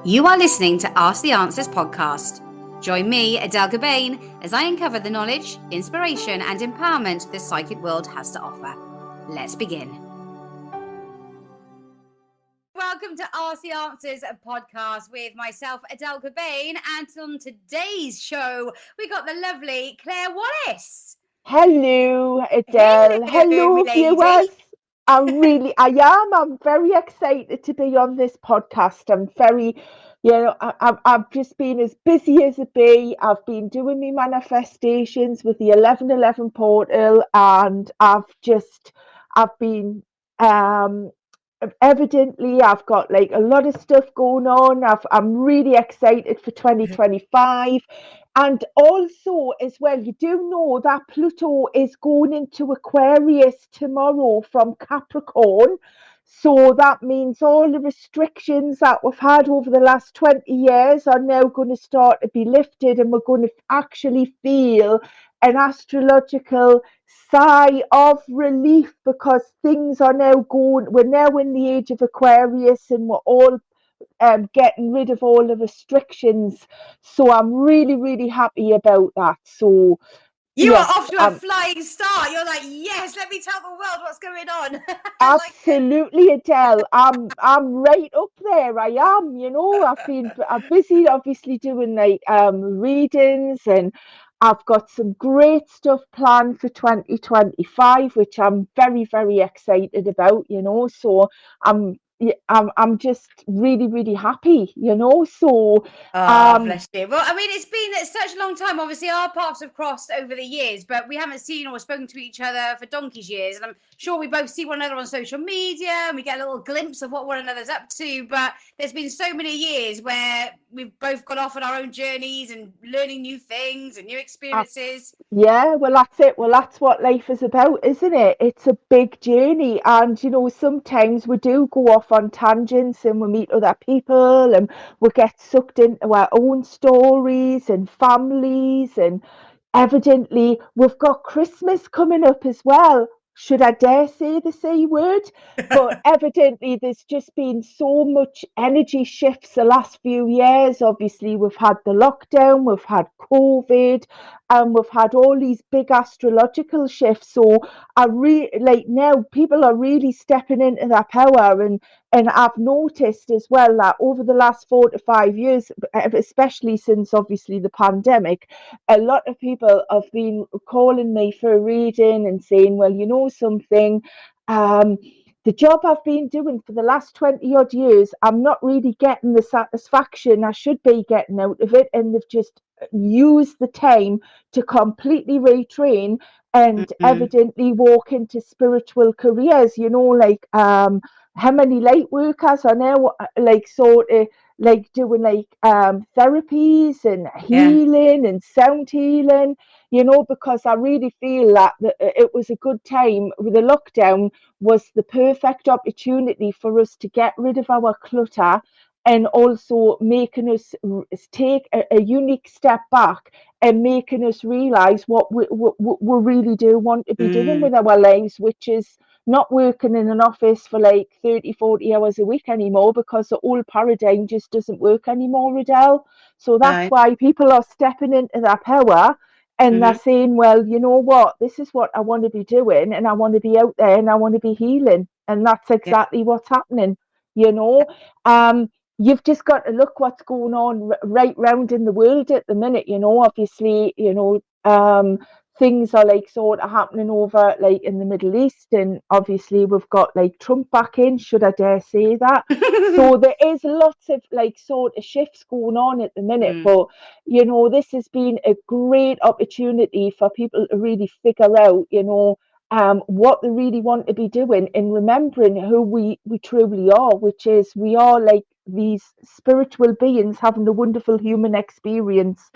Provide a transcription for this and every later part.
You are listening to Ask the Answers podcast. Join me, Adele Gabain, as I uncover the knowledge, inspiration, and empowerment the psychic world has to offer. Let's begin. Welcome to Ask the Answers podcast with myself, Adele Gabain, and on today's show, we got the lovely Claire Wallace. Hello, Adele. Hello, viewers. I'm very excited to be on this podcast. I'm very, I've just been as busy as a bee. I've been doing my manifestations with the 1111 portal, and I've been, evidently I've got like a lot of stuff going on. I'm really excited for 2025. And also, as well, you do know that Pluto is going into Aquarius tomorrow from Capricorn. So that means all the restrictions that we've had over the last 20 years are now going to start to be lifted, and we're going to actually feel an astrological sigh of relief, because things are now going, we're now in the age of Aquarius, and we're all getting rid of all the restrictions. So I'm really, really happy about that. So you yes, are off to a flying start. You're like, yes, let me tell the world what's going on. Absolutely, Adele. I'm right up there. I am. I'm busy, obviously, doing like readings, and I've got some great stuff planned for 2025, which I'm very, very excited about. So I'm just really, really happy. So bless you. Well, I mean, it's been such a long time. Obviously, our paths have crossed over the years, but we haven't seen or spoken to each other for donkey's years. And I'm sure we both see one another on social media, and we get a little glimpse of what one another's up to. But there's been so many years where we've both gone off on our own journeys and learning new things and new experiences. Yeah, well, that's it. Well, that's what life is about, isn't it? It's a big journey. And, sometimes we do go off on tangents, and we meet other people, and we get sucked into our own stories and families. And evidently, we've got Christmas coming up as well. Should I dare say the C word? But evidently, there's just been so much energy shifts the last few years. Obviously, we've had the lockdown, we've had COVID, and we've had all these big astrological shifts. So now people are really stepping into their power, and I've noticed as well that over the last 4 to 5 years, especially since obviously the pandemic, a lot of people have been calling me for a reading and saying, well, something, the job I've been doing for the last 20 odd years, I'm not really getting the satisfaction I should be getting out of it. And they've just used the time to completely retrain and evidently walk into spiritual careers, like how many light workers are now like sort of like doing like therapies and healing and sound healing, because I really feel that it was a good time. With the lockdown was the perfect opportunity for us to get rid of our clutter, and also making us take a unique step back and making us realize what we really do want to be doing with our lives, which is not working in an office for like 30-40 hours a week anymore, because the old paradigm just doesn't work anymore, Adele. So that's why people are stepping into their power, and they're saying, well, you know what, this is what I want to be doing, and I want to be out there, and I want to be healing. And that's exactly what's happening. You've just got to look what's going on right round in the world at the minute. Obviously, things are like sort of happening over like in the Middle East, and obviously we've got like Trump back in, should I dare say that. So there is lots of like sort of shifts going on at the minute, but this has been a great opportunity for people to really figure out what they really want to be doing, and remembering who we truly are, which is we are like these spiritual beings having a wonderful human experience.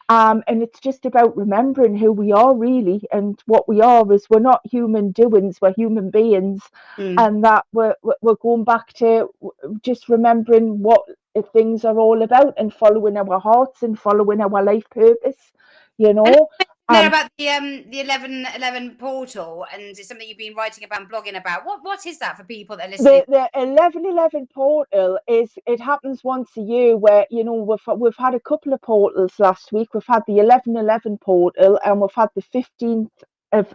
And it's just about remembering who we are really, and what we are is we're not human doings, we're human beings. And that we're going back to just remembering what things are all about, and following our hearts and following our life purpose. Know about the 1111 portal, and it's something you've been writing about and blogging about. What is that for people that are listening? The 1111 portal it happens once a year where we've had a couple of portals last week. We've had the 1111 portal, and we've had the 15th of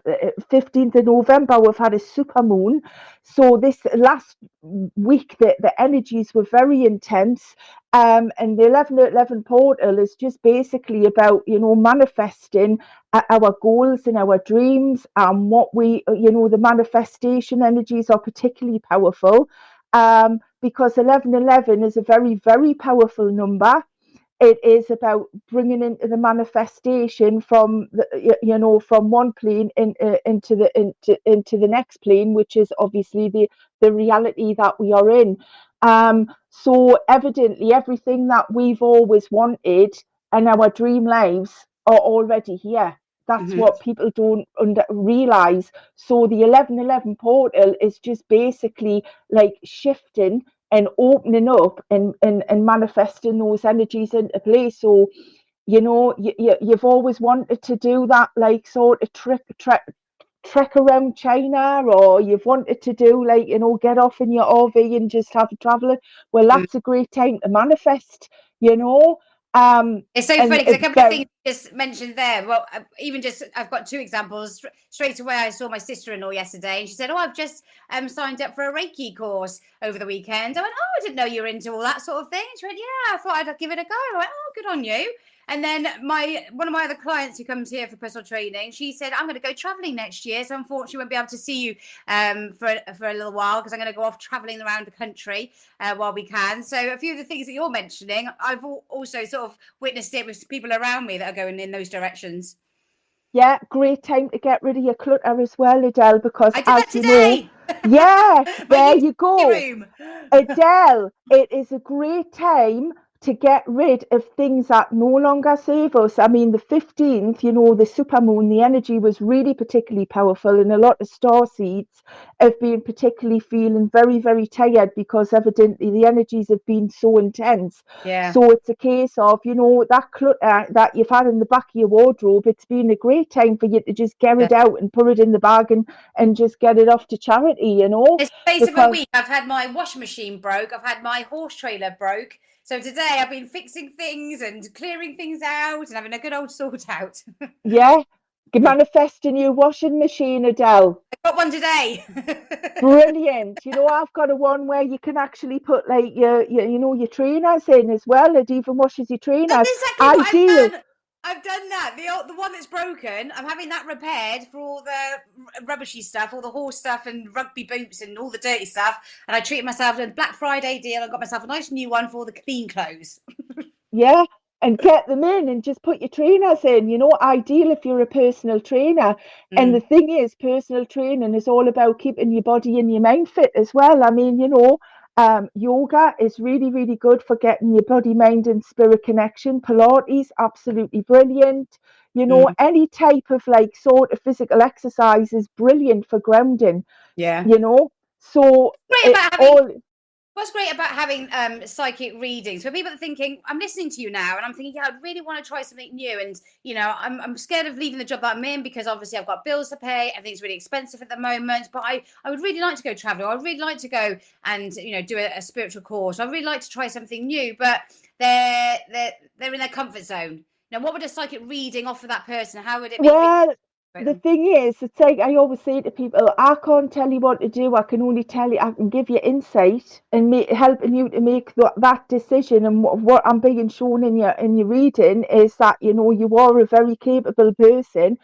November we've had a super moon. So this last week the energies were very intense. And the 1111 portal is just basically about manifesting our goals and our dreams, and what the manifestation energies are particularly powerful, because 1111 is a very, very powerful number. It is about bringing into the manifestation from from one plane into the next plane, which is obviously the reality that we are in. So evidently everything that we've always wanted and our dream lives are already here. That's what people don't realize. So the 1111 portal is just basically like shifting and opening up and manifesting those energies into place. So you've always wanted to do that, like sort of trek around China, or you've wanted to do like get off in your RV and just have a traveling. Well, that's a great time to manifest. It's so funny because a couple of things you just mentioned there. Well, even just I've got two examples. Straight away, I saw my sister-in-law yesterday, and she said, "Oh, I've just signed up for a Reiki course over the weekend." I went, "Oh, I didn't know you were into all that sort of thing." She went, "Yeah, I thought I'd give it a go." I went, "Oh, good on you." And then one of my other clients who comes here for personal training, she said, "I'm going to go traveling next year, so unfortunately, I won't be able to see you for a little while because I'm going to go off traveling around the country while we can." So a few of the things that you're mentioning, I've also sort of witnessed it with people around me that are going in those directions. Yeah, great time to get rid of your clutter as well, Adele, because I did as that you know, today. yeah, My there YouTube you go. room. Adele, it is a great time to get rid of things that no longer serve us. I mean, the 15th, the supermoon, the energy was really particularly powerful, and a lot of star seeds have been particularly feeling very, very tired because evidently the energies have been so intense. Yeah. So it's a case of, that clutter that you've had in the back of your wardrobe, it's been a great time for you to just get it out and put it in the bag and just get it off to charity, This space of a week, I've had my washing machine broke. I've had my horse trailer broke. So today I've been fixing things and clearing things out and having a good old sort out. Yeah, manifest a new washing machine, Adele. I got one today. Brilliant. I've got a one where you can actually put like your trainers in as well. It even washes your trainers. That's exactly what Ideal. I've done. I've done that. The one that's broken, I'm having that repaired for all the rubbishy stuff, all the horse stuff and rugby boots and all the dirty stuff. And I treated myself to a Black Friday deal and got myself a nice new one for all the clean clothes. Yeah, and get them in and just put your trainers in. Ideal if you're a personal trainer. And the thing is, personal training is all about keeping your body and your mind fit as well. I mean, yoga is really, really good for getting your body, mind, and spirit connection. Pilates, absolutely brilliant. Any type of like sort of physical exercise is brilliant for grounding. Yeah. So What's great about having psychic readings for people that are thinking, I'm listening to you now and I'm thinking, yeah, I really want to try something new. And, I'm scared of leaving the job that I'm in because obviously I've got bills to pay. Everything's really expensive at the moment. But I would really like to go traveling. I would really like to go and, do a spiritual course. I'd really like to try something new, but they're in their comfort zone. Now, what would a psychic reading offer that person? How would it make the thing is, it's like I always say to people, I can't tell you what to do. I can only tell you, I can give you insight and helping you to make that decision. And what I'm being shown in your reading is that you are a very capable person.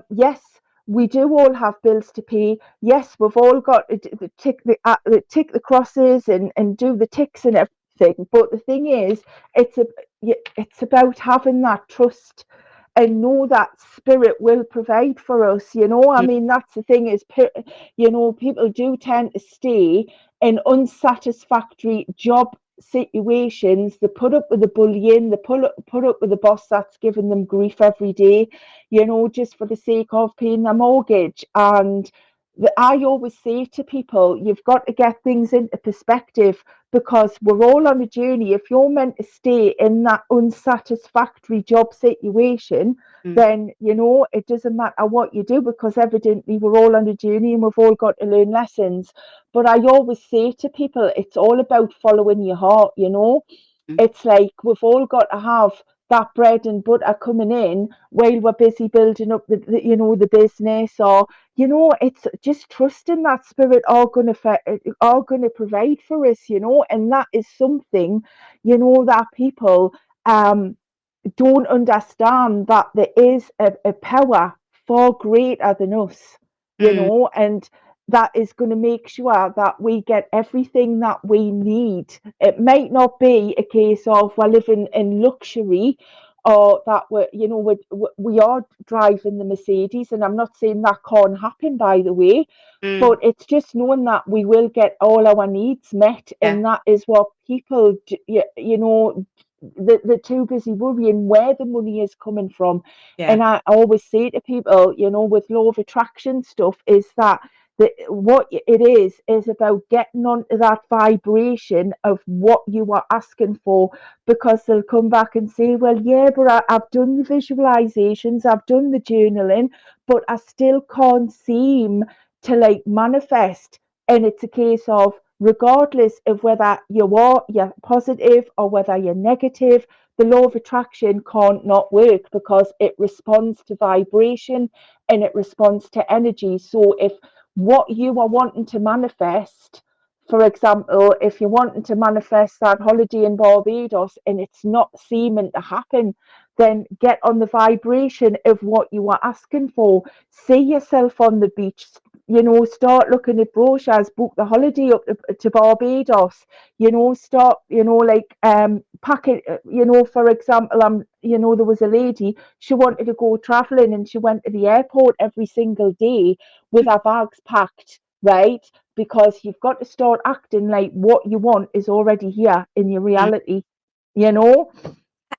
Yes, we do all have bills to pay. Yes, we've all got to tick the crosses and do the ticks and everything. But the thing is, it's about having that trust and know that spirit will provide for us. I mean, that's the thing is, people do tend to stay in unsatisfactory job situations. They put up with the bullying, they put up with the boss that's giving them grief every day, just for the sake of paying their mortgage. And I always say to people, you've got to get things into perspective because we're all on a journey. If you're meant to stay in that unsatisfactory job situation, Mm. then, it doesn't matter what you do because evidently we're all on a journey and we've all got to learn lessons. But I always say to people, it's all about following your heart. Mm. It's like we've all got to have that bread and butter coming in while we're busy building up the business, or it's just trusting that spirit are going to provide for us, and that is something that people um don't understand, that there is a power far greater than us, Mm. and that is going to make sure that we get everything that we need. It might not be a case of we're living in luxury, or that we are driving the Mercedes, and I'm not saying that can't happen, by the way, Mm. but it's just knowing that we will get all our needs met, Yeah. and that is what people they're too busy worrying where the money is coming from. Yeah. And I always say to people, with law of attraction stuff, is that what it is about getting onto that vibration of what you are asking for, because they'll come back and say, well, yeah, but I've done the visualizations, I've done the journaling, but I still can't seem to like manifest. And it's a case of, regardless of whether you're positive or whether you're negative, the law of attraction can't not work because it responds to vibration and it responds to energy. So if what you are wanting to manifest, for example, if you're wanting to manifest that holiday in Barbados and it's not seeming to happen, then get on the vibration of what you are asking for. See yourself on the beach, start looking at brochures, book the holiday up to Barbados, start, like packing, for example, there was a lady, she wanted to go traveling and she went to the airport every single day with her bags packed, right? Because you've got to start acting like what you want is already here in your Mm. reality, you know?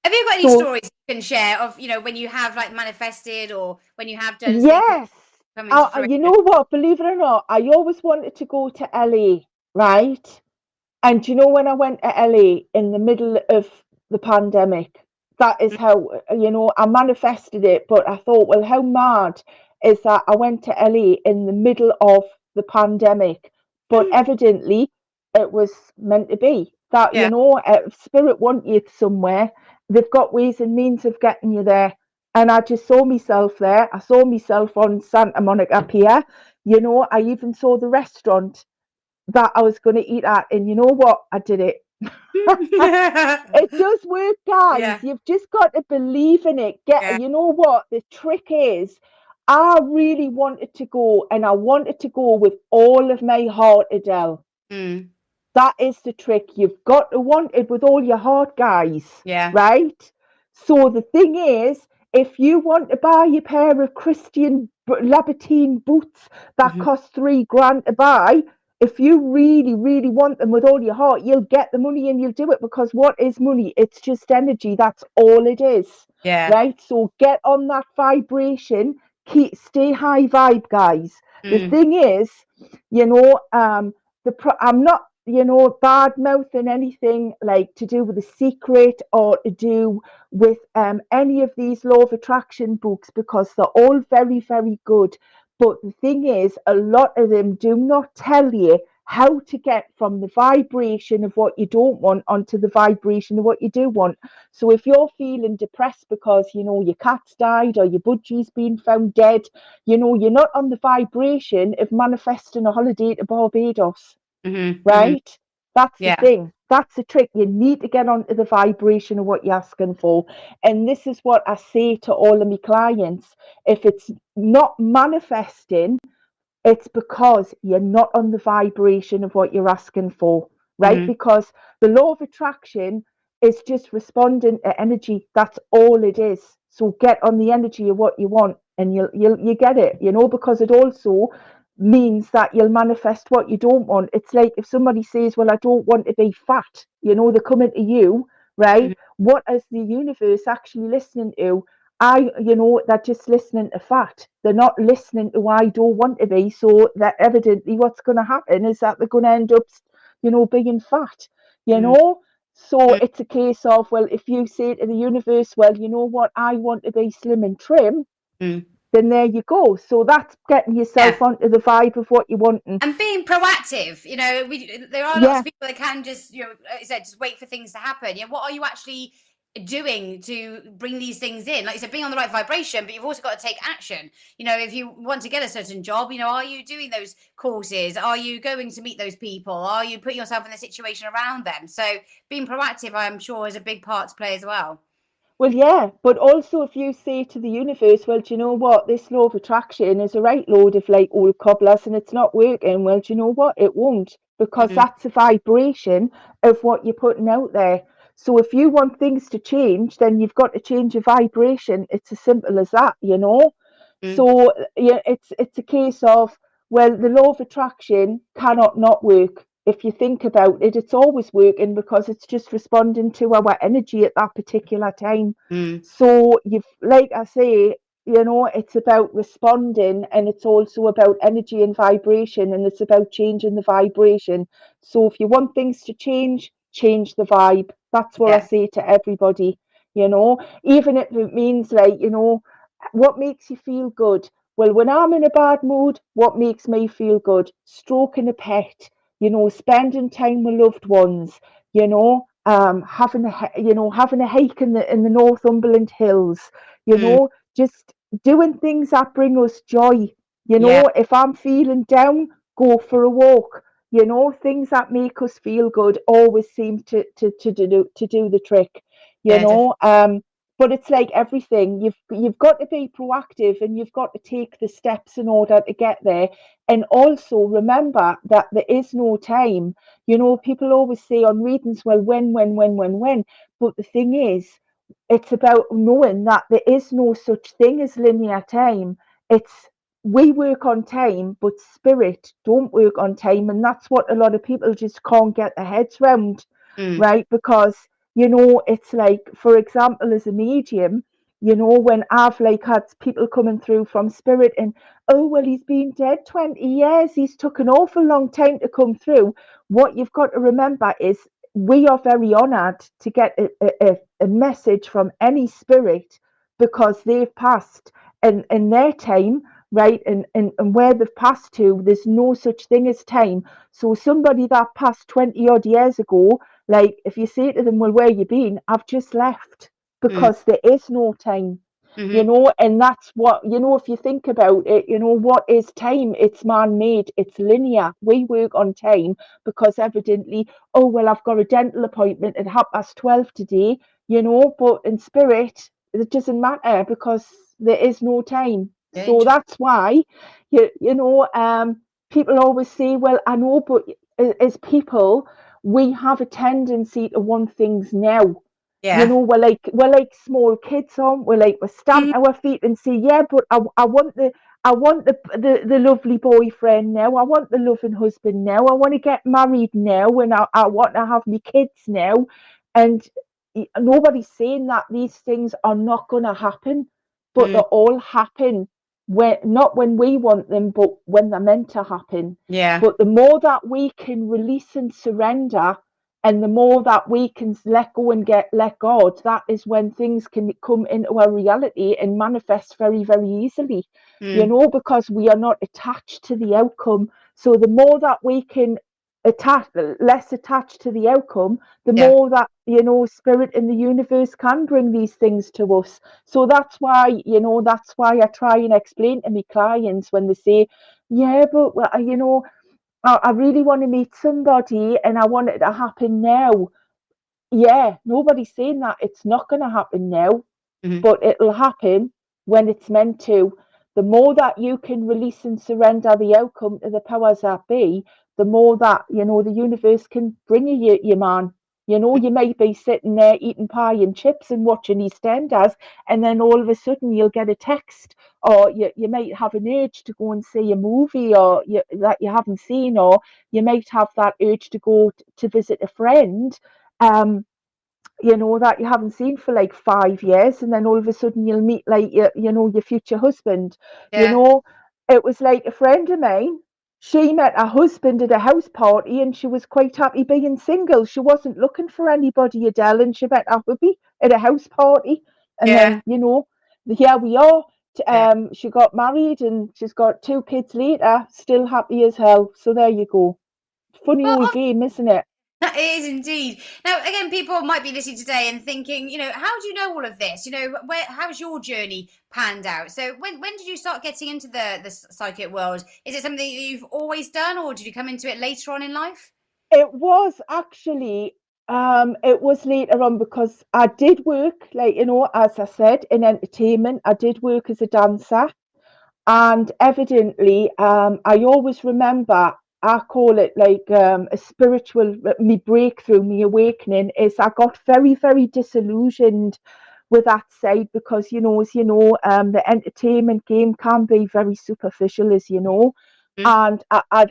Have you got any So, stories you can share of, when you have like manifested or when you have done things yes. come into fruition? You know what? Believe it or not, I always wanted to go to LA, right? And when I went to LA in the middle of the pandemic, that is Mm. how, I manifested it. But I thought, well, how mad is that I went to LA in the middle of the pandemic? But evidently, it was meant to be that, Yeah. spirit want you somewhere. They've got ways and means of getting you there. And I just saw myself there. I saw myself on Santa Monica Pier. I even saw the restaurant that I was going to eat at. And you know what? I did it. It does work, guys. Yeah. You've just got to believe in it. Yeah. You know what? The trick is, I really wanted to go, and I wanted to go with all of my heart, Adele. Mm. That is the trick. You've got to want it with all your heart, guys, Yeah. right? So the thing is, if you want to buy a pair of Christian Louboutin boots that Mhm. cost 3 grand to buy, if you really, really want them with all your heart, you'll get the money and you'll do it, because what is money? It's just energy. That's all it is, Yeah. right? So get on that vibration. Stay high vibe, guys. The Mm. thing is, you know, um, I'm not, bad mouthing anything like to do with The Secret or to do with any of these law of attraction books, because they're all very, very good. But the thing is, a lot of them do not tell you how to get from the vibration of what you don't want onto the vibration of what you do want. So if you're feeling depressed because, your cat's died or your budgie's been found dead, you're not on the vibration of manifesting a holiday to Barbados, Mhm. Mhm. right? That's the Yeah. thing. That's the trick. You need to get onto the vibration of what you're asking for. And this is what I say to all of my clients. If it's not manifesting, it's because you're not on the vibration of what you're asking for, right? Mhm. Because the law of attraction is just responding to energy. That's all it is. So get on the energy of what you want, and you get it, because it also means that you'll manifest what you don't want. It's like if somebody says, well, I don't want to be fat, they're coming to you, right? Mhm. What is the universe actually listening to? they're just listening to fat. They're not listening to I don't want to be. So that evidently what's going to happen is that they're going to end up, being fat, you Mm, know. So mm, it's a case of, well, if you say to the universe, well, you know what, I want to be slim and trim, mm. then there you go. So that's getting Yeah. yourself onto the vibe of what you want. And And being proactive, there are lots yeah, of people that can just, like I said, just wait for things to happen. What are you actually doing to bring these things in? Like you said, being on the right vibration, but you've also got to take action. If you want to get a certain job, are you doing those courses? Are you going to meet those people? Are you putting yourself in the situation around them? So being proactive, I'm sure, is a big part to play as well. well, yeah, but also if you say to the universe, well, do you know what, this law of attraction is a right load of like old cobblers and it's not working, well, do you know what, it won't, because Mm, that's a vibration of what you're putting out there. So if you want things to change, then you've got to change your vibration. It's as simple as that, you know. mm, So yeah, it's a case of, well, the law of attraction cannot not work. If you think about it, it's always working because it's just responding to our energy at that particular time. mm, So like I say, it's about responding, and it's also about energy and vibration, and it's about changing the vibration. So if you want things to change the vibe. That's what I yeah. say to everybody, even if it means like, what makes you feel good? Well, when I'm in a bad mood, what makes me feel good? Stroking a pet, spending time with loved ones, having a hike in the Northumberland Hills, Mm, just doing things that bring us joy. yeah. If I'm feeling down, go for a walk. Things that make us feel good always seem to do the trick. You Yeah. know, but it's like everything. You've got to be proactive, and you've got to take the steps in order to get there. And also remember that there is no time. People always say on readings, well, when. But the thing is, it's about knowing that there is no such thing as linear time. It's we work on time, but spirit don't work on time, and that's what a lot of people just can't get their heads round, Mm, right? Because it's like, for example, as a medium, when I've like had people coming through from spirit, and oh well, he's been dead 20 years, he's took an awful long time to come through. What you've got to remember is we are very honoured to get a message from any spirit, because they've passed, and in their time, right, and where they've passed to, there's no such thing as time. So somebody that passed 20 odd years ago, like if you say to them, well, where you been? I've just left, mm, because there is no time. mm-hmm. And that's what, if you think about it, what is time? It's man-made, it's linear. We work on time because evidently, oh well, I've got a dental appointment at 12:30 today, but in spirit it doesn't matter, because there is no time. Yeah, So that's why people always say, well, I know, but as people, we have a tendency to want things now. yeah. We're like small kids, aren't we? Like we stamp Mm, our feet and say, yeah, but I want the lovely boyfriend now. I want the loving husband now. I want to get married now, and I want to have my kids now. And nobody's saying that these things are not going to happen, but they mm, all happen when, not when we want them, but when they're meant to happen. yeah. But the more that we can release and surrender, and the more that we can let go and let God, that is when things can come into our reality and manifest very, very easily, Mm, because we are not attached to the outcome. So the more that we can less attached to the outcome, the yeah. more that, spirit in the universe can bring these things to us. So that's why I try and explain to my clients when they say, yeah, but well, I really want to meet somebody and I want it to happen now. Yeah, nobody's saying that it's not going to happen now, Mm-hmm. but it'll happen when it's meant to. The more that you can release and surrender the outcome to the powers that be, the more that, the universe can bring you your man. You might be sitting there eating pie and chips and watching EastEnders, and then all of a sudden you'll get a text, or you might have an urge to go and see a movie that you haven't seen, or you might have that urge to go to visit a friend. Um, that you haven't seen for like 5 years, and then all of a sudden you'll meet like your future husband. You Yeah, know, it was like a friend of mine. She met her husband at a house party, and she was quite happy being single. She wasn't looking for anybody, Adele, and she met her hubby at a house party, and yeah. then here we are. Yeah. She got married, and she's got 2 kids later, still happy as hell. So there you go. Funny old Well, game, isn't it? it is indeed. Now, again, people might be listening today and thinking, how do you know all of this? How's your journey panned out? So, when did you start getting into the psychic world? Is it something that you've always done, or did you come into it later on in life? It was actually, it was later on because I did work, like, as I said, in entertainment. I did work as a dancer, and evidently, I always remember, I call it like a spiritual, me breakthrough, me awakening, is I got very, very disillusioned with that side because, the entertainment game can be very superficial, as you know. Mm, And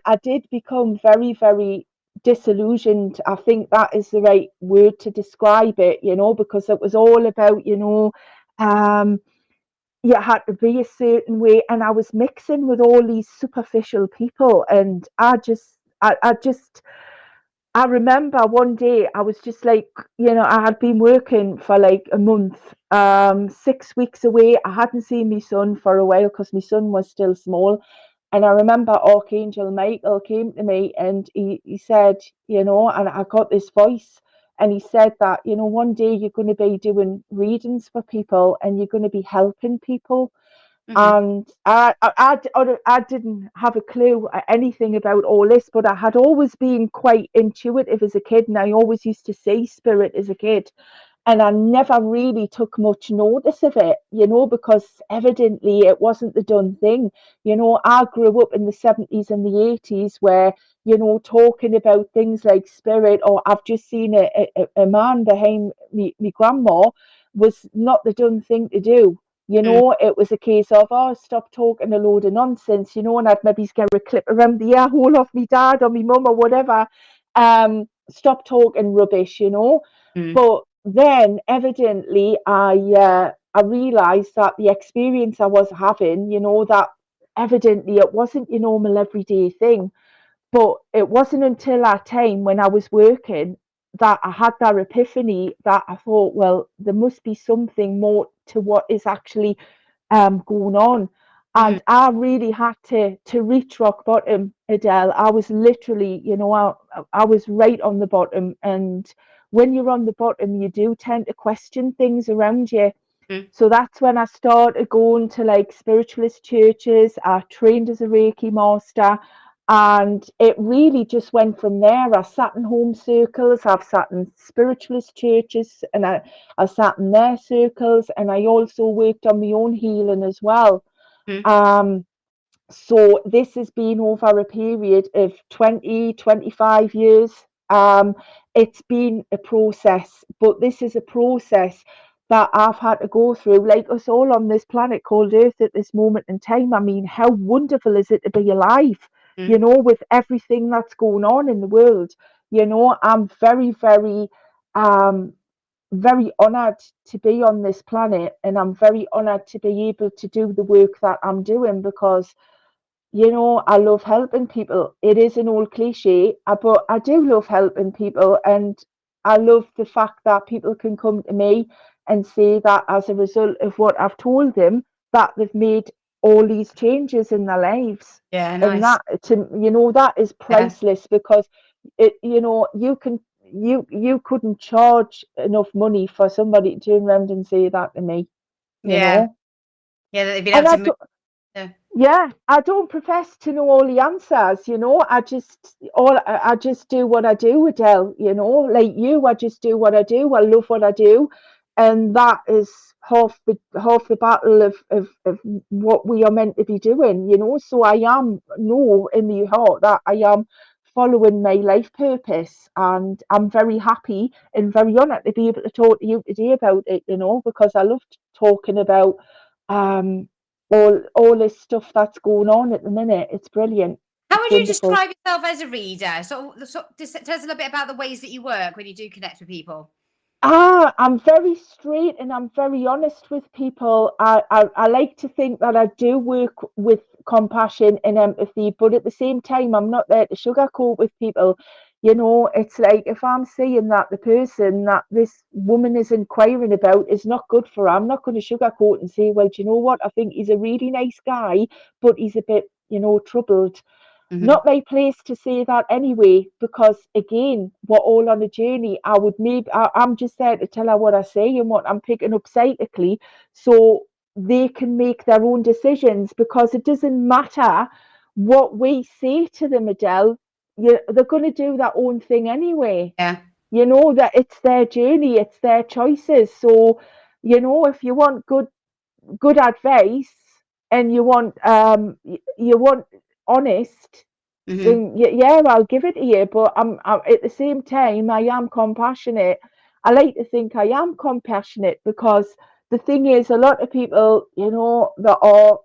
I did become very, very disillusioned. I think that is the right word to describe it, because it was all about, um, you had to be a certain way, and I was mixing with all these superficial people, and I remember one day I was just like, I had been working for like a month, 6 weeks away. I hadn't seen my son for a while because my son was still small. And I remember Archangel Michael came to me, and he said, and I got this voice, and he said that, one day you're going to be doing readings for people, and you're going to be helping people. hmm And I didn't have a clue anything about all this, but I had always been quite intuitive as a kid, and I always used to see spirit as a kid, and I never really took much notice of it, because evidently it wasn't the done thing. I grew up in the 70s and the 80s where, talking about things like spirit, or I've just seen a man behind me grandma, was not the done thing to do. It was a case of, oh, stop talking a load of nonsense, and I'd maybe get a clip around the ear hole off me dad or me mum or whatever. Stop talking rubbish, mm, but then evidently I realised that the experience I was having, that evidently it wasn't your normal everyday thing. But it wasn't until that time when I was working that I had that epiphany that I thought, well, there must be something more to what is actually going on. mm, And I really had to reach rock bottom, Adele. I was literally, I was right on the bottom. And when you're on the bottom, you do tend to question things around you. mm, So that's when I started going to like spiritualist churches. I trained as a Reiki master, and it really just went from there. I sat in home circles, I've sat in spiritualist churches, and I sat in their circles, and I also worked on my own healing as well. mm, Um, so this has been over a period of 20, 25 years. Um, it's been a process, but this is a process that I've had to go through, like us all on this planet called Earth at this moment in time. I mean, how wonderful is it to be alive, mm. with everything that's going on in the world? I'm very, very, um, very honoured to be on this planet, and I'm very honoured to be able to do the work that I'm doing because I love helping people. It is an old cliche, but I do love helping people. And I love the fact that people can come to me and say that as a result of what I've told them, that they've made all these changes in their lives. Yeah, And nice. that, that is Yeah, priceless because you couldn't charge enough money for somebody to turn around and say that to me, you yeah, know. yeah. That they've been And able I to move. don't, Yeah, yeah, I don't profess to know all the answers, I just do what I do, Adele, like you, I just do what I do. I love what I do. And that is half the battle of what we are meant to be doing, So I am know in my heart that I am following my life purpose, and I'm very happy and very honoured to be able to talk to you today about it, because I loved talking about um all this stuff that's going on at the minute. It's brilliant. how It's would you wonderful. describe yourself as a reader? So, just tell us a little bit about the ways that you work when you do connect with people. I'm very straight and I'm very honest with people. I like to think that I do work with compassion and empathy, but at the same time, I'm not there to sugarcoat with people. You know, it's like if I'm seeing that the person that this woman is inquiring about is not good for her, I'm not going to sugarcoat and say, well, do you know what? I think he's a really nice guy, but he's a bit, troubled. Hmm. Not my place to say that anyway, because again, we're all on a journey. I'm just there to tell her what I say and what I'm picking up psychically, so they can make their own decisions. Because it doesn't matter what we say to them, Adele. They're going to do their own thing anyway. Yeah. You know that it's their journey, it's their choices. So, if you want good advice and you want honest, Hmm. then yeah, I'll give it to you. But I'm at the same time, I am compassionate. I like to think I am compassionate because the thing is, a lot of people, that are,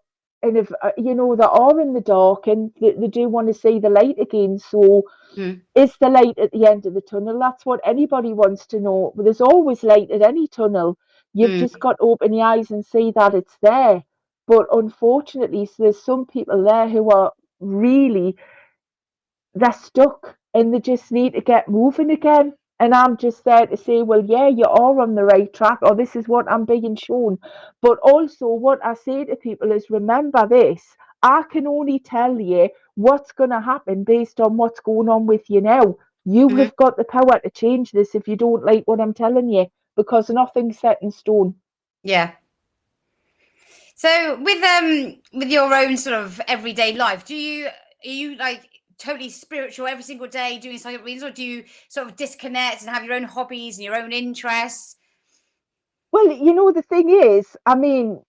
and if that are in the dark and they do want to see the light again. So Mm. is the light at the end of the tunnel? That's what anybody wants to know. But there's always light at any tunnel. You've just Mm. got to open your eyes and see that it's there. But unfortunately, so there's some people there who are really, they're stuck and they just need to get moving again. And I'm just there to say, well, yeah, you are on the right track, or this is what I'm being shown. But also, what I say to people is, remember this: I can only tell you what's going to happen based on what's going on with you now. You Hmm. have got the power to change this if you don't like what I'm telling you, because nothing's set in stone. Yeah. So with your own sort of everyday life, are you like totally spiritual every single day doing silent readings, or do you sort of disconnect and have your own hobbies and your own interests? Well, the thing is, I mean,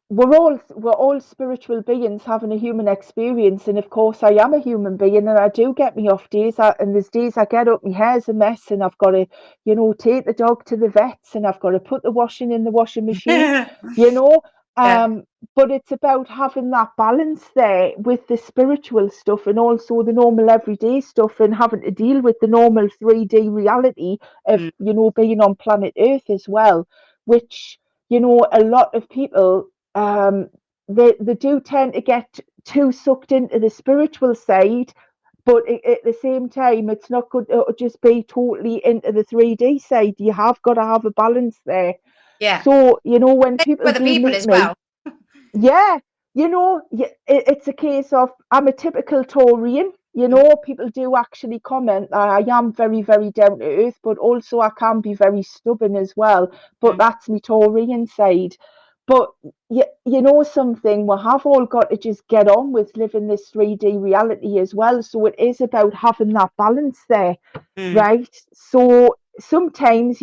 we're all spiritual beings having a human experience, and of course, I am a human being, and I do get me off days. And there's days I get up, my hair's a mess, and I've got to, take the dog to the vets, and I've got to put the washing in the washing machine, you know. Yeah. Um, but it's about having that balance there with the spiritual stuff and also the normal everyday stuff, and having to deal with the normal 3D reality of, Mm. being on planet Earth as well, which, a lot of people, they do tend to get too sucked into the spiritual side, but at the same time, it's not good to just be totally into the 3D side. You have got to have a balance there. Yeah. So, when people For the do people meet as me, well. yeah, it's a case of I'm a typical Taurian. People do actually comment that I am very, very down to earth, but also I can be very stubborn as well. But Mm. that's my Taurian side. But something, we have all got to just get on with living this 3D reality as well. So it is about having that balance there, Mm. right? So sometimes,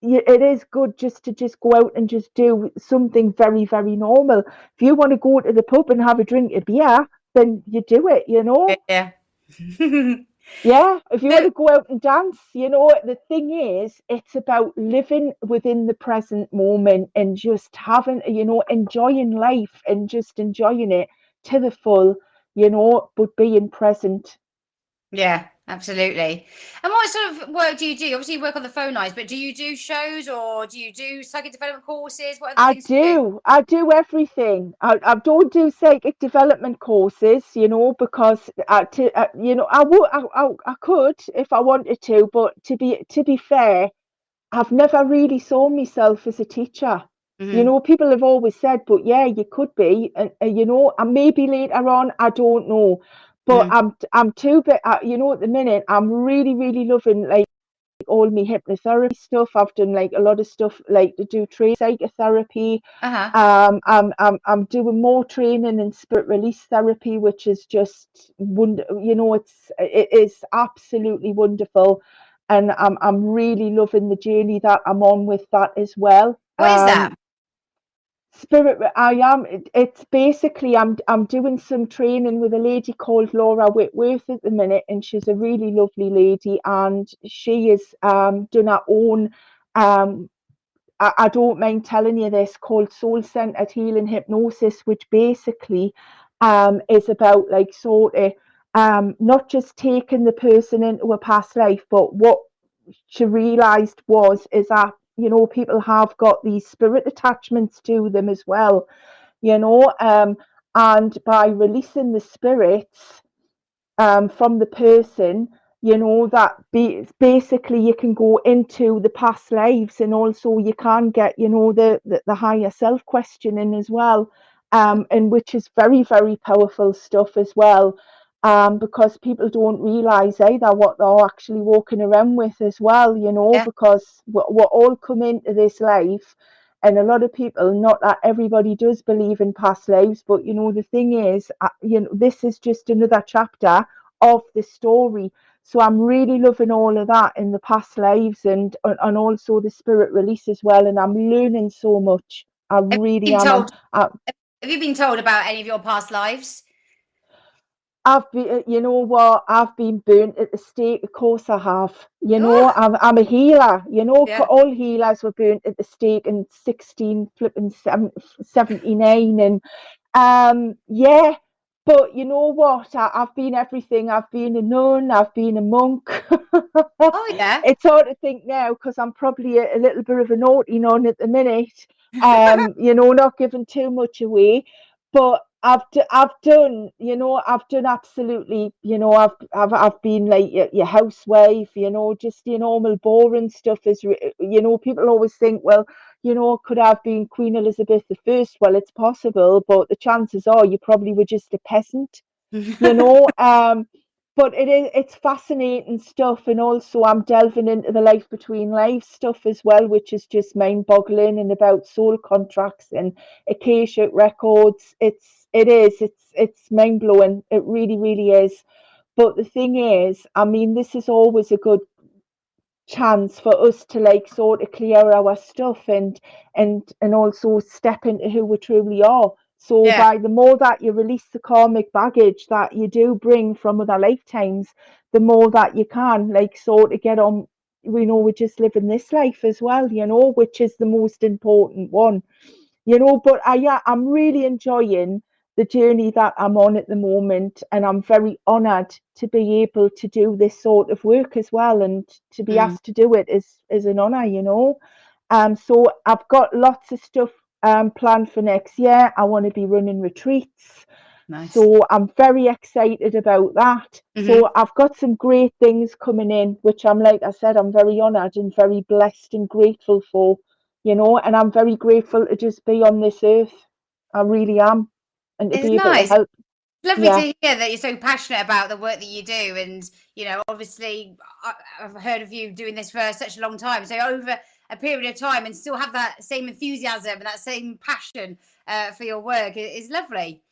it is good just go out and just do something very, very normal. If you want to go to the pub and have a drink of beer, then you do it, Yeah. Yeah, if you want So to go out and dance, the thing is, it's about living within the present moment and just having, enjoying life and just enjoying it to the full, but being present. yeah, absolutely. And what sort of work do you do? Obviously, you work on the phone lines, but do you do shows or do you do psychic development courses? What are the I things you do? do. I do everything. I don't do psychic development courses, because I could if I wanted to, but to be fair, I've never really saw myself as a teacher. Hmm. People have always said, but yeah, you could be, and maybe later on, I don't know, but Hmm. I'm too bit. At the minute, I'm really, really loving like all my hypnotherapy stuff. I've done like a lot of stuff like to do trade psychotherapy. Uh-huh. I'm doing more training in spirit release therapy, which is just wonder. It is absolutely wonderful, and I'm really loving the journey that I'm on with that as well. What is that? Spirit, it's basically I'm doing some training with a lady called Laura Whitworth at the minute, and she's a really lovely lady, and she is done her own, um I don't mind telling you this, called soul centered healing hypnosis, which basically is about like sort of not just taking the person into a past life, but she realized is that, people have got these spirit attachments to them as well, and by releasing the spirits from the person, that basically you can go into the past lives, and also you can get, the higher self questioning as well, and which is very, very powerful stuff as well, because people don't realize either what they're actually walking around with as well, Yeah. because we're all come into this life. And a lot of people, not that everybody does believe in past lives, but the thing is, this is just another chapter of the story. So I'm really loving all of that in the past lives, and also the spirit release as well. And I'm learning so much. I Have really you been am. told? Have you been told about any of your past lives? I've been, you know what? I've been burnt at the stake. Of course, I have. Oh, I'm a healer. yeah. All healers were burnt at the stake in 79, and yeah. But you know what? I've been everything. I've been a nun. I've been a monk. Oh, yeah. It's hard to think now because I'm probably a little bit of a naughty nun at the minute. Not giving too much away, but I've done, I've done absolutely, I've been like your housewife, just your normal boring stuff. People always think, well, could I have been Queen Elizabeth I? Well, it's possible, but the chances are you probably were just a peasant, you know. But it's fascinating stuff, and also I'm delving into the life between lives stuff as well, which is just mind-boggling, and about soul contracts and Akashic records. It's mind-blowing. It really, really is. But the thing is, I mean, this is always a good chance for us to like sort of clear our stuff, and also step into who we truly are. So Yeah. by the more that you release the karmic baggage that you do bring from other lifetimes, the more that you can like sort of get on, we're just living this life as well, which is the most important one. But yeah, I'm really enjoying the journey that I'm on at the moment, and I'm very honoured to be able to do this sort of work as well, and to be Mm, asked to do it is an honour. So I've got lots of stuff planned for next year. I want to be running retreats. nice. So I'm very excited about that. Hmm. So I've got some great things coming in, which like I said, I'm very honoured and very blessed and grateful for, and I'm very grateful to just be on this earth. I really am. And to It's be able to nice. help. Lovely to Yeah. hear that you're so passionate about the work that you do. And, obviously, I've heard of you doing this for such a long time. So, over a period of time, and still have that same enthusiasm and that same passion for your work is lovely.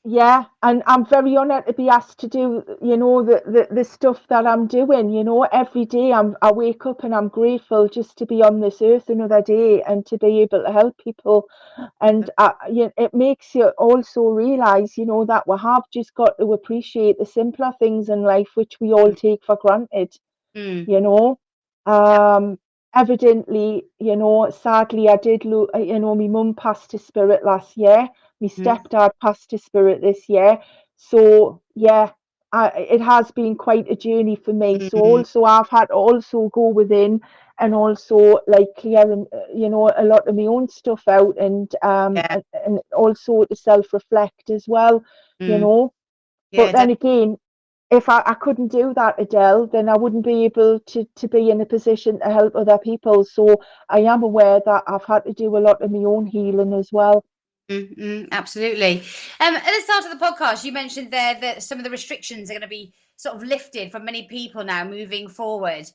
Yeah, and I'm very honoured to be asked to do, the stuff that I'm doing, every day I wake up and I'm grateful just to be on this earth another day and to be able to help people. And it makes you also realise, that we have just got to appreciate the simpler things in life, which we all take for granted, Mm. you know. Yeah. Um, Evidently, sadly, I did lose, my mum passed to spirit last year. My Mm. stepdad passed to spirit this year. So, yeah, it has been quite a journey for me. So, Mm. also, I've had to also go within and also like clearing, a lot of my own stuff out, Yeah. and also to self-reflect as well, you Mm. know. Yeah. But then again, if I couldn't do that, Adele, then I wouldn't be able to be in a position to help other people. So I am aware that I've had to do a lot of my own healing as well. Absolutely. At the start of the podcast, you mentioned there that some of the restrictions are going to be sort of lifted for many people now moving forward.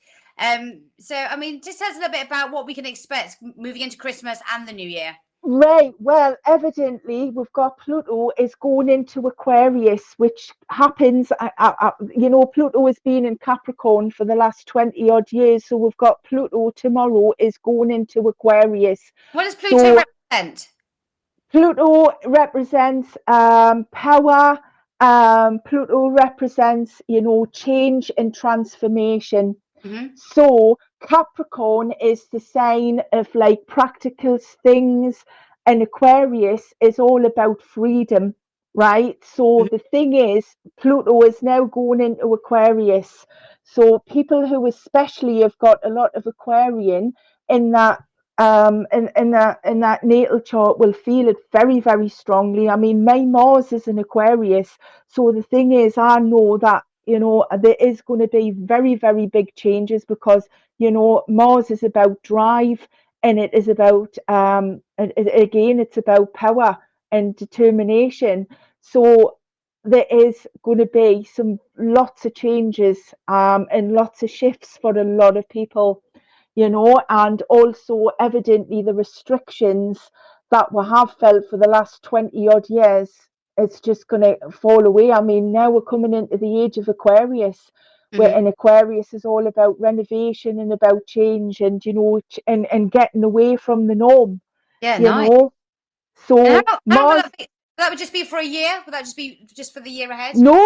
So, I mean, just tell us a little bit about what we can expect moving into Christmas and the New Year. Right. Well, evidently, we've got Pluto is going into Aquarius, which happens. Pluto has been in Capricorn for the last 20 odd years. So we've got Pluto tomorrow is going into Aquarius. What does Pluto So represent? Pluto represents power. Pluto represents, change and transformation. Hmm. So Capricorn is the sign of like practical things, and Aquarius is all about freedom, right? So Mhm. the thing is, Pluto is now going into Aquarius. So people who especially have got a lot of Aquarian in that in that natal chart will feel it very, very strongly. I mean, my Mars is in Aquarius. So the thing is, I know that, there is going to be very, very big changes because, Mars is about drive, and it is about again, it's about power and determination. So there is going to be some lots of changes, and lots of shifts for a lot of people, and also evidently the restrictions that we have felt for the last 20 odd years, it's just going to fall away. I mean, now we're coming into the age of Aquarius, where Mhm. an Aquarius is all about renovation and about change, and and getting away from the norm, Yeah, you nice. know. And So how long will Mars. that be? That would just be for a year? Would that just be just for the year ahead? No,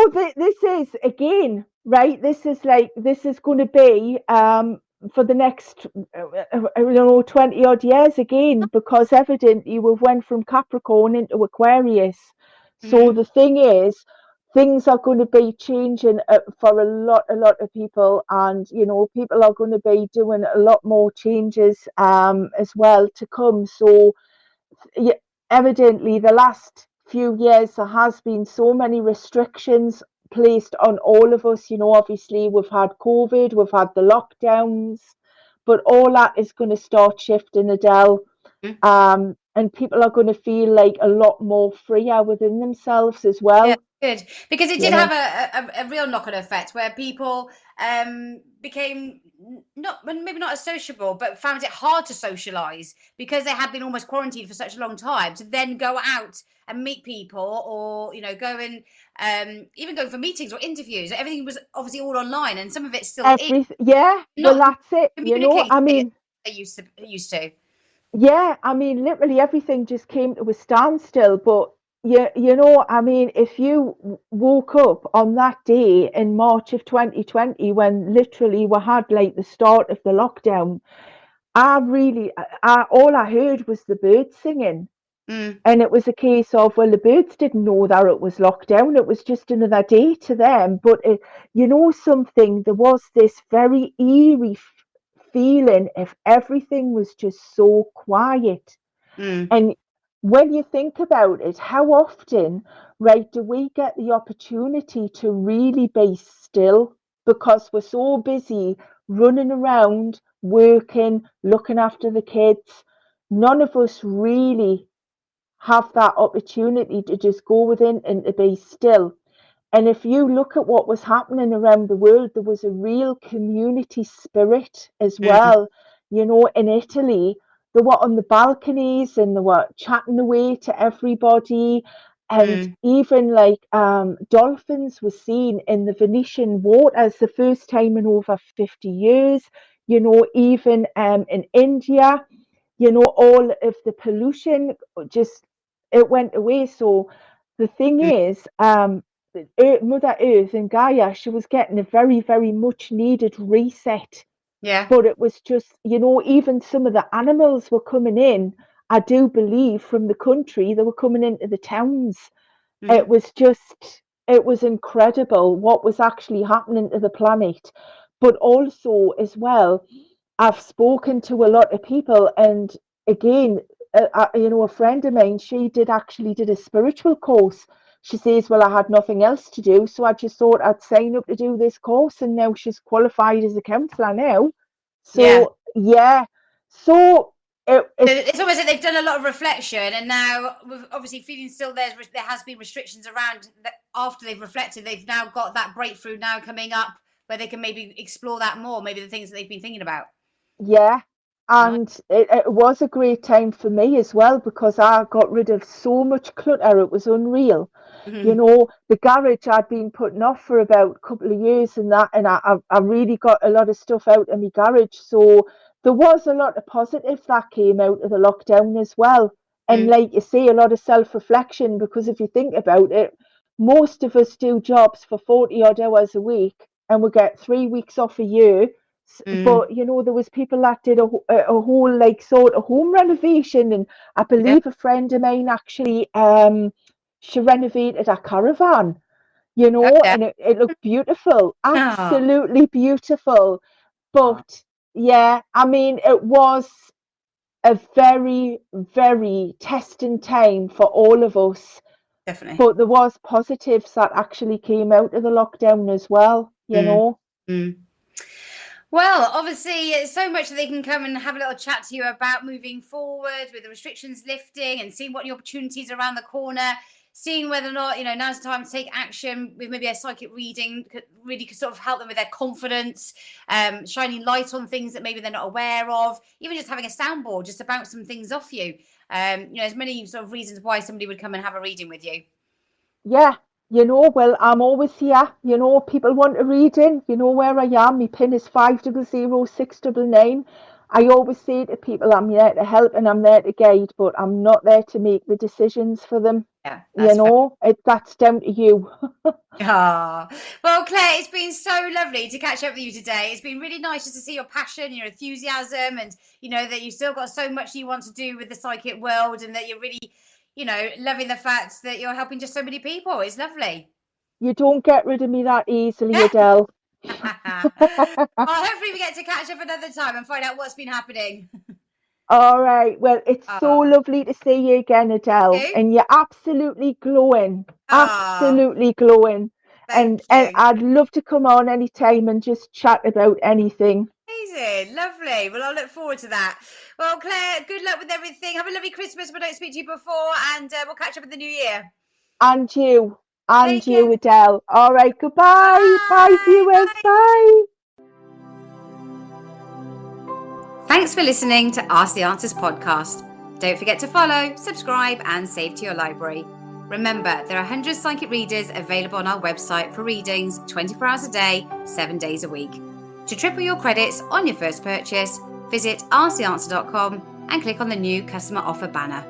this is again, right. This is going to be for the next, 20 odd years again, because evidently we've went from Capricorn into Aquarius. So Mhm. the thing is, things are going to be changing, for a lot of people, and people are going to be doing a lot more changes as well to come. So yeah, evidently the last few years there has been so many restrictions placed on all of us. Obviously we've had COVID, we've had the lockdowns, but all that is going to start shifting, Adele. Mhm. And people are going to feel like a lot more freer within themselves as Yeah, well, good. Because it you did have know. a real knock-on effect where people became not maybe not as sociable, but found it hard to socialize because they had been almost quarantined for such a long time to then go out and meet people, or go and even go for meetings or interviews. Everything was obviously all online, and some of it still is Yeah, well, not that's it, communicating I as mean. they used to. Yeah, I mean, literally everything just came to a standstill. But I mean, if you woke up on that day in March of 2020, when literally we had like the start of the lockdown, all I heard was the birds singing. Mm, And it was a case of, well, the birds didn't know that it was lockdown. It was just another day to them. But something, there was this very eerie feeling if everything was just so quiet. mm, And when you think about it, how often, right, do we get the opportunity to really be still because we're so busy running around, working, looking after the kids? None of us really have that opportunity to just go within and to be still. And if you look at what was happening around the world, there was a real community spirit as mm, well. In Italy, they were on the balconies and they were chatting away to everybody. And mm, even like dolphins were seen in the Venetian waters the first time in over 50 years. Even in India, all of the pollution just, it went away. So the thing mm. is, Mother Earth and Gaia, she was getting a very, very much needed reset. Yeah. But it was just, even some of the animals were coming in. I do believe from the country, they were coming into the towns. It Mhm. was just, it was incredible what was actually happening to the planet. But also, as well, I've spoken to a lot of people, and again, a friend of mine, she did a spiritual course. She says, "Well, I had nothing else to do, so I just thought I'd sign up to do this course," and now she's qualified as a counsellor now. Yeah. So yeah, so So it's it's almost like they've done a lot of reflection, and now, with obviously feeling still there has been restrictions around that after they've reflected. They've now got that breakthrough now coming up where they can maybe explore that more, maybe the things that they've been thinking about. Yeah, Nice. and it was a great time for me as well because I got rid of so much clutter. It was unreal. Hmm. The garage I'd been putting off for about a couple of years, and I really got a lot of stuff out of my garage. So there was a lot of positive that came out of the lockdown as well. And Mm, like you say, a lot of self-reflection, because if you think about it, most of us do jobs for 40 odd hours a week and we get 3 weeks off a year. mm, But there was people that did a whole like sort of home renovation, and I yeah. believe a friend of mine actually she renovated a caravan, Oh, yeah. and it looked beautiful, Oh, absolutely beautiful. oh, But yeah, I mean, it was a very, very testing time for all of us. definitely. But there was positives that actually came out of the lockdown as well, Mm, mm. Well, obviously, it's so much that they can come and have a little chat to you about moving forward with the restrictions lifting and seeing what the opportunities are around the corner, seeing whether or not, now's the time to take action with maybe a psychic reading could sort of help them with their confidence, shining light on things that maybe they're not aware of, even just having a soundboard just to bounce some things off you. There's many sort of reasons why somebody would come and have a reading with you. Yeah, well, I'm always here. People want a reading. You know where I am. My pin is 500699. I always say to people, I'm there to help and I'm there to guide, but I'm not there to make the decisions for them. Yeah, that's fair. That's down to you. Ah, well, Claire, it's been so lovely to catch up with you today. It's been really nice just to see your passion, your enthusiasm, and that you've still got so much you want to do with the psychic world, and that you're really, loving the fact that you're helping just so many people. It's lovely. You don't get rid of me that easily, Adele. Well, hopefully we get to catch up another time and find out what's been happening. All right. Well, it's so Ah, lovely to see you again, Adele. you? And you're absolutely glowing. Ah, Absolutely glowing. thank And you. I'd love to come on anytime and just chat about anything. Amazing, lovely. Well, I'll look forward to that. Well, Claire, good luck with everything. Have a lovely Christmas if I don't speak to you before, and we'll catch up in the new year. And you. And Take care. you, Adele. All right. Goodbye. Bye, Bye. viewers. Bye. Bye. Thanks for listening to Ask the Answers podcast. Don't forget to follow, subscribe, and save to your library. Remember, there are 100 psychic readers available on our website for readings 24 hours a day, 7 days a week. To triple your credits on your first purchase, visit asktheanswer.com and click on the new customer offer banner.